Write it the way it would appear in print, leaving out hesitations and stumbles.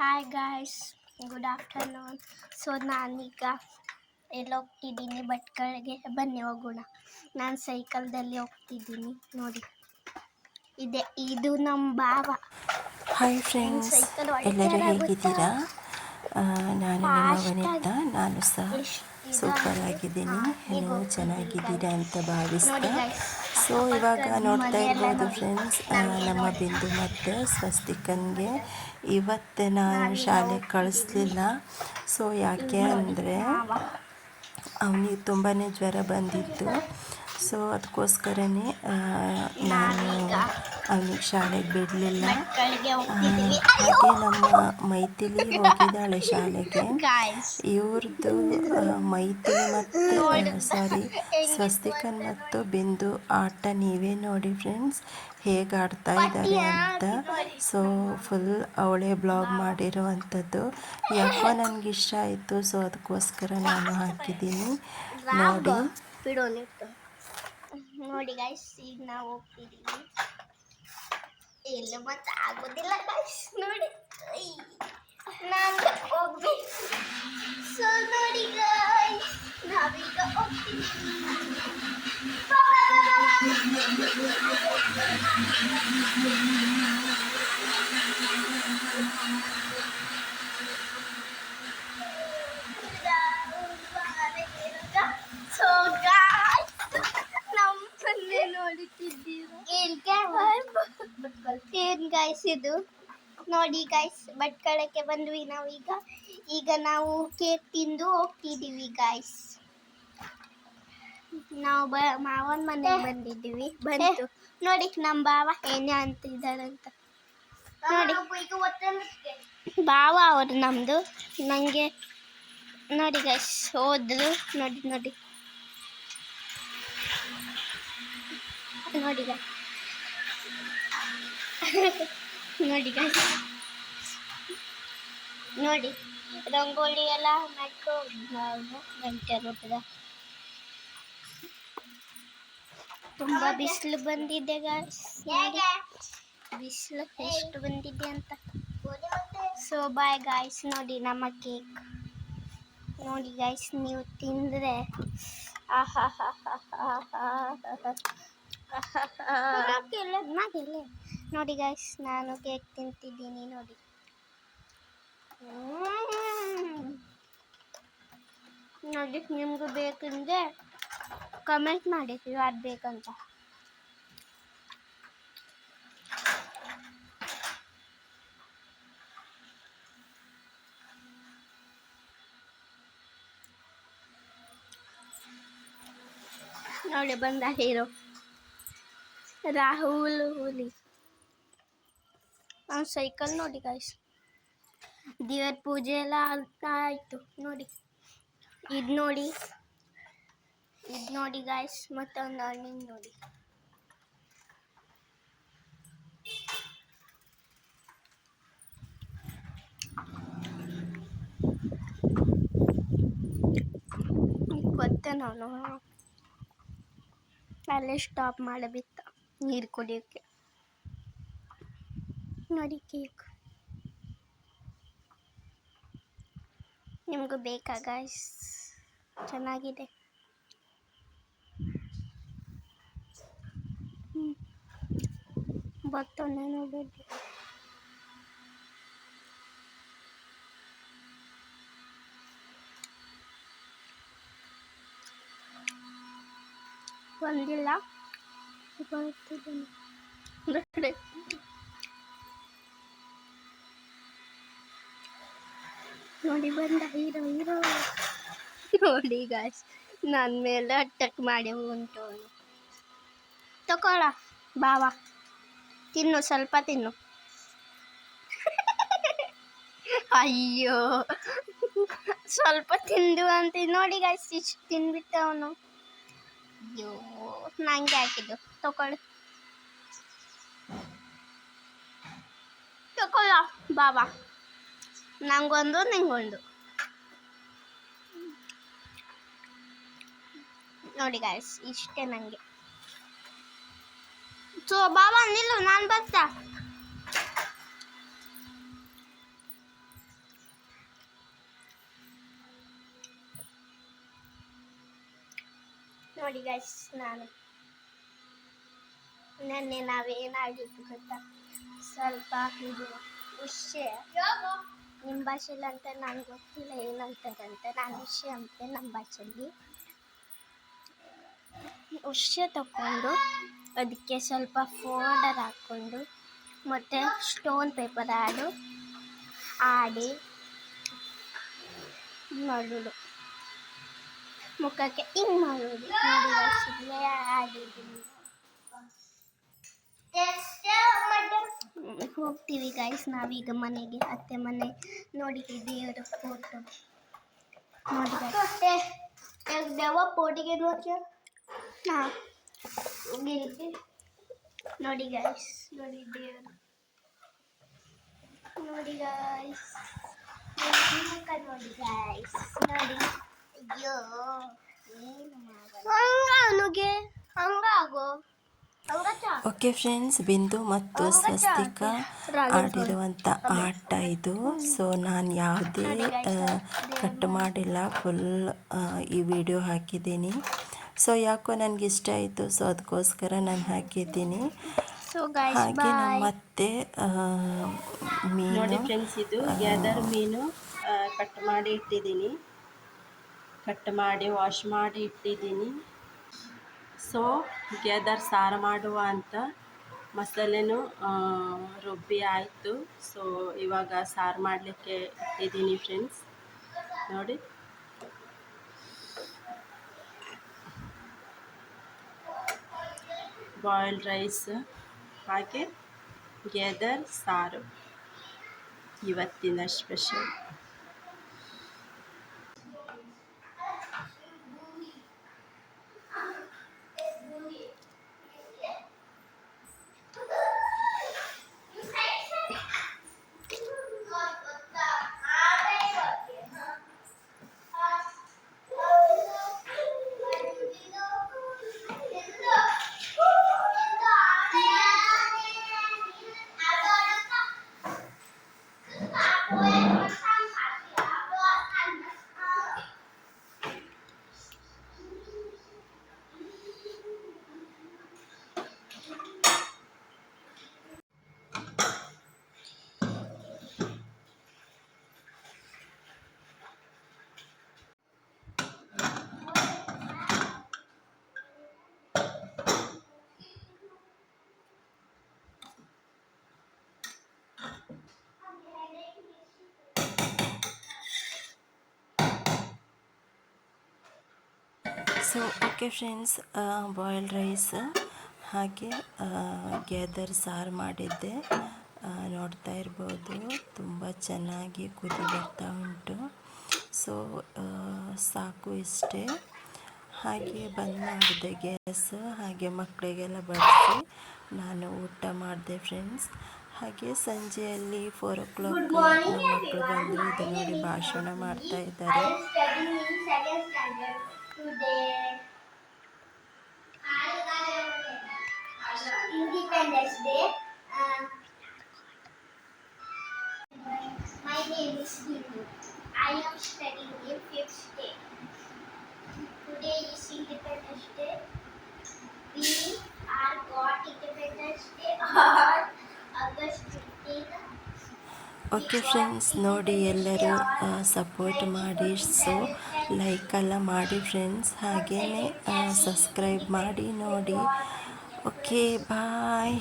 Hi guys, good afternoon. So ನಾನೀಗ ಎಲ್ಲಿ ಹೋಗ್ತಿದ್ದೀನಿ, ಭಟ್ಕಳಗೆ. ಬನ್ನಿ ಹೋಗೋಣ. ನಾನು ಸೈಕಲ್ದಲ್ಲಿ ಹೋಗ್ತಿದ್ದೀನಿ ನೋಡಿ. ಇದು ನಮ್ಮ ಭಾವ. ಹಾಯ್ ಫ್ರೆಂಡ್ಸ್, ಎಲ್ಲರೂ ಹೇಗಿದ್ದೀರಾ? ನಾನು ನಿಮ್ಮ ವನಿತಾ. ನಾನು ಸಹ ಸೂಪರ್ ಆಗಿದ್ದೀನಿ. ನೀವು ಚೆನ್ನಾಗಿದ್ದೀರಾ ಅಂತ ಭಾವಿಸ್ತಾ. ಸೊ ಇವಾಗ ನೋಡ್ತಾ ಇರ್ಬೋದು ಫ್ರೆಂಡ್ಸ್, ನಮ್ಮ ಬಿಂದು ಮತ್ತು ಸ್ವಸ್ತಿಕನ್ಗೆ ಇವತ್ತು ನಾನು ಶಾಲೆಗೆ ಕಳಿಸ್ಲಿಲ್ಲ. ಸೊ ಯಾಕೆ ಅಂದರೆ ಅವನಿಗೆ ತುಂಬಾ ಜ್ವರ ಬಂದಿತ್ತು. ಸೊ ಅದಕ್ಕೋಸ್ಕರನೇ ನಾನು ಅವನಿಗೆ ಶಾಲೆಗೆ ಬಿಡಲಿಲ್ಲ. ಹಾಗೆ ನಮ್ಮ ಮೈಥಿಲಿ ಹೋಗಿದ್ದಾಳೆ ಶಾಲೆಗೆ. ಇವ್ರದ್ದು ಮೈಥಿಲಿ ಮತ್ತು ಸ್ವಸ್ತಿಕನ್ ಮತ್ತು ಬಿಂದು ಆಟ ನೀವೇ ನೋಡಿ ಫ್ರೆಂಡ್ಸ್, ಹೇಗೆ ಆಡ್ತಾ ಇದ್ದಾರೆ ಅಂತ. ಸೊ ಫುಲ್ ಅವಳೇ ಬ್ಲಾಗ್ ಮಾಡಿರುವಂಥದ್ದು. ಯಾಕೋ ನನಗಿಷ್ಟ ಆಯಿತು. ಸೊ ಅದಕ್ಕೋಸ್ಕರ ನಾನು ಹಾಕಿದ್ದೀನಿ ನೋಡಿ ಗೈಸ್. ಈಗ ನಾವು ಹೋಗ್ತಿದ್ದೀವಿ. ಎಲ್ಲ ಮತ್ತೆ ಆಗೋದಿಲ್ಲ ಗೈಸ್. ನೋಡಿ ನಾನು ಹೋಗ್ಬೇಕು. ಸೊ ನೋಡಿ ಗೈಸ್, ನಾವೀಗ ಹೋಗ್ತಿದ್ದೀವಿ. ಸೊ ಗಾಯ್ಸ್, ನಮ್ಮನ್ನೇ ನೋಡುತ್ತಿದ್ದೀರಾ? ಏನ್ ಗಾಯ್ಸ್ ಇದು? ನೋಡಿ ಗಾಯ್ಸ್, ಭಟ್ಕಳಕ್ಕೆ ಬಂದ್ವಿ ನಾವು. ಈಗ ನಾವು ಕೇಕ್ ತಿಂದು ಹೋಗ್ತಿದ್ದೀವಿ ಗಾಯ್ಸ್. ನಾವು ಮಾವನ ಮನೆಗೆ ಬಂದಿದ್ದೀವಿ. ಬಂತು ನೋಡಿ ನಮ್ಮ ಭಾವ ಏನೇ ಅಂತಿದ್ದಾರಂತ ನೋಡಿ. ಭಾವ ಅವರು ನಮ್ಮದು. ನನಗೆ ನೋಡಿ ಗೈಸ್ ಹೋದ್ರು. ನೋಡಿ ನೋಡಿ ನೋಡಿ ಗೈಸ್ ನೋಡಿ ಗೈಸ್ ನೋಡಿ, ರಂಗೋಲಿ ಎಲ್ಲ ಮಾಡ್ಕೊ ಗಂಟೆ ರೂಪದ. ತುಂಬ ಬಿಸಿಲು ಬಂದಿದೆ ಗೈಸ್. ಬಿಸಿಲು ಎಷ್ಟು ಬಂದಿದೆ ಅಂತ. So bye guys. ನೋಡಿ ನಮ್ಮ ಕೇಕ್ ನೋಡಿ ಗೈಸ್, ನೀವು ತಿಂದರೆ ನೋಡಿ ಗೈಸ್, ನಾನು ಕೇಕ್ ತಿಂತಿದ್ದೀನಿ ನೋಡಿ. ನೋಡಿ, ನಿಮಗೂ ಬೇಕಂದ್ರೆ ಕಮೆಂಟ್ ಮಾಡಿ ಯಾರು ಬೇಕಂತ. ನೋಡಿ ಬಂದ ಹೀರೋ ರಾಹುಲ್ ಹುಲಿ. ಅವ್ನ ಸೈಕಲ್ ನೋಡಿ ಗೈಸ್. ದೇವರ ಪೂಜೆ ಎಲ್ಲ ಆಯಿತು ನೋಡಿ. ಇದು ನೋಡಿ ಗೈಸ್. ಮತ್ತೊಂದು ಹಣ್ಣಿನ ನೋಡಿ. ಗೊತ್ತೇ ನಾನು ಅಲ್ಲೇ ಸ್ಟಾಪ್ ಮಾಡಬಿತ್ತ ನೀರು ಕುಡಿಯೋಕ್ಕೆ. ನೋಡಿ ಕೇಕ್. ನಿಮಗೂ ಬೇಕಾ ಗಾಯ್ಸ್? ಚೆನ್ನಾಗಿದೆ. ಬರ್ತೊಂದೆ ನೋಡಿ. ಬಂದಿಲ್ಲ ನೋಡಿ ಬಂದ ಹೀರೋ. ನೋಡಿ ಗಾಯ್ಸ್, ನನ್ನ ಮೇಲೆ ಅಟ್ಯಾಕ್ ಮಾಡಿ ಉಂಟು. ತಗೊಳ್ಳ ಬಾವ, ತಿನ್ನು, ಸ್ವಲ್ಪ ತಿನ್ನು. ಅಯ್ಯೋ, ಸ್ವಲ್ಪ ತಿಂದು ಅಂತ ನೋಡಿ ಗಾಯ್ಸ್. ಇಷ್ಟು ತಿನ್ಬಿಟ್ಟ ಅವನು. ಅಯ್ಯೋ, ನಂಗೆ ಹಾಕಿದ್ದು. ತಗೊಳ್ಳ ಬಾವ, ನಂಗೊಂದು ನಿಂಗೊಂದು. ನೋಡಿ ಗಾಯ್ಸ್, ಇಷ್ಟೇ ನನಗೆ. ಸೊ ಬಾವ ನಿಲ್ಲು, ನಾನು ಬರ್ತಾ. ನೋಡಿ ಗೈಸ್, ನಾನು ನೆನ್ನೆ ನಾವೇನಾಗಿತ್ತು ಗೊತ್ತಾ, ಸ್ವಲ್ಪ ಇದು ಉಷೆ ನಿಮ್ಮ ಭಾಷೆಲಿ ಅಂತ ನನಗೆ ಗೊತ್ತಿಲ್ಲ ಏನಂತಾರೆ ಅಂತ, ನಾನು ಉಷೆ ಅಂತೆ ನಮ್ಮ ಭಾಷೆಯಲ್ಲಿ. ಉಷೆ ತಗೊಂಡು ಅದಕ್ಕೆ ಸ್ವಲ್ಪ ಪೌಡರ್ ಹಾಕ್ಕೊಂಡು ಮತ್ತು ಸ್ಟೋನ್ ಪೇಪರ್ ಆಡಿ ಮಾಡೋದು, ಮುಖಕ್ಕೆ ಹಿಂಗೆ ಮಾಡೋದು. ನೋಡಿ ಆಡಿದ್ದೀನಿ. ಹೋಗ್ತೀವಿ ಗೈಸ್ ನಾವೀಗ ಮನೆಗೆ, ಅತ್ತೆ ಮನೆ. ನೋಡಿ ದೇವರ ಫೋಟೋ ನೋಡಿ ದೇವ ಫೋಟಿಗೆ ನೋಡಿ ಗೈಸ್, ನೋಡಿ ದೇವರು, ನೋಡಿ ಗೈಸ್, ನೋಡಿ ಗೈಸ್, ನೋಡಿ. ಅಯ್ಯೋ ಹಂಗೆ ಹಂಗಾಗೋ. ಓಕೆ ಫ್ರೆಂಡ್ಸ್, ಬಿಂದು ಮತ್ತು ಸ್ವಸ್ತಿಕಾ ಆಡಿರುವಂಥ ಆಟ ಇದು. ಸೊ ನಾನು ಯಾವುದೇ ಕಟ್ ಮಾಡಿಲ್ಲ, ಫುಲ್ ಈ ವಿಡಿಯೋ ಹಾಕಿದ್ದೀನಿ. ಸೊ ಯಾಕೋ ನನಗೆ ಇಷ್ಟ ಆಯಿತು, ಸೊ ಅದಕ್ಕೋಸ್ಕರ ನಾನು ಹಾಕಿದ್ದೀನಿ. ಹಾಗೆ ನಮ್ಮ ಮತ್ತೆ ಮೀನು ನೋಡಿ ಫ್ರೆಂಡ್ಸ್, ಇದು ಗ್ಯಾದರ್ ಮೀನು ಕಟ್ ಮಾಡಿ ಇಟ್ಟಿದ್ದೀನಿ, ಕಟ್ ಮಾಡಿ ವಾಶ್ ಮಾಡಿ ಇಟ್ಟಿದ್ದೀನಿ. ಸೊ ಗ್ಯಾದರ್ ಸಾರು ಮಾಡುವ ಅಂತ ಮಸಾಲೆನೂ ರುಬ್ಬಿ ಆಯಿತು. ಸೊ ಇವಾಗ ಸಾರು ಮಾಡಲಿಕ್ಕೆ ಇಟ್ಟಿದ್ದೀನಿ ಫ್ರೆಂಡ್ಸ್. ನೋಡಿ, ಬಾಯ್ಲ್ಡ್ ರೈಸ್ ಹಾಗೆ ಗ್ಯಾದರ್ ಸಾರು ಇವತ್ತಿನ special. So okay friends, boiled rice ಹಾಗೆ ಗ್ಯಾದರ್ ಸಾರು ಮಾಡಿದ್ದೆ. ನೋಡ್ತಾ ಇರ್ಬೋದು, ತುಂಬ ಚೆನ್ನಾಗಿ ಕುದಿ ಬರ್ತಾ ಉಂಟು. ಸೊ ಸಾಕು ಇಷ್ಟೇ. ಹಾಗೆ ಬಂದ್ ಮಾಡಿದೆ ಗ್ಯಾಸ್, ಹಾಗೆ ಮಕ್ಕಳಿಗೆಲ್ಲ ಬಡಿಸಿ ನಾನು ಊಟ ಮಾಡಿದೆ ಫ್ರೆಂಡ್ಸ್. ಹಾಗೆ ಸಂಜೆಯಲ್ಲಿ 4 o'clock ನಮ್ಮ ಮಕ್ಕಳು ಬಂದರು. ಇದು ನೋಡಿ ಭಾಷಣ ಮಾಡ್ತಾ ಇದ್ದಾರೆ. Independence Day. My name is Bindu. I am studying in 5th day. Today is Independence Day. We are got Independence Day on August 15th. Okay friends, ನೋಡಿ ಎಲ್ಲರೂ ಸಪೋರ್ಟ್ ಮಾಡಿ. ಸೊ ಲೈಕ್ ಎಲ್ಲ ಮಾಡಿ ಫ್ರೆಂಡ್ಸ್, ಹಾಗೆಯೇ ಸಬ್ಸ್ಕ್ರೈಬ್ ಮಾಡಿ ನೋಡಿ. Okay ಬಾಯ್.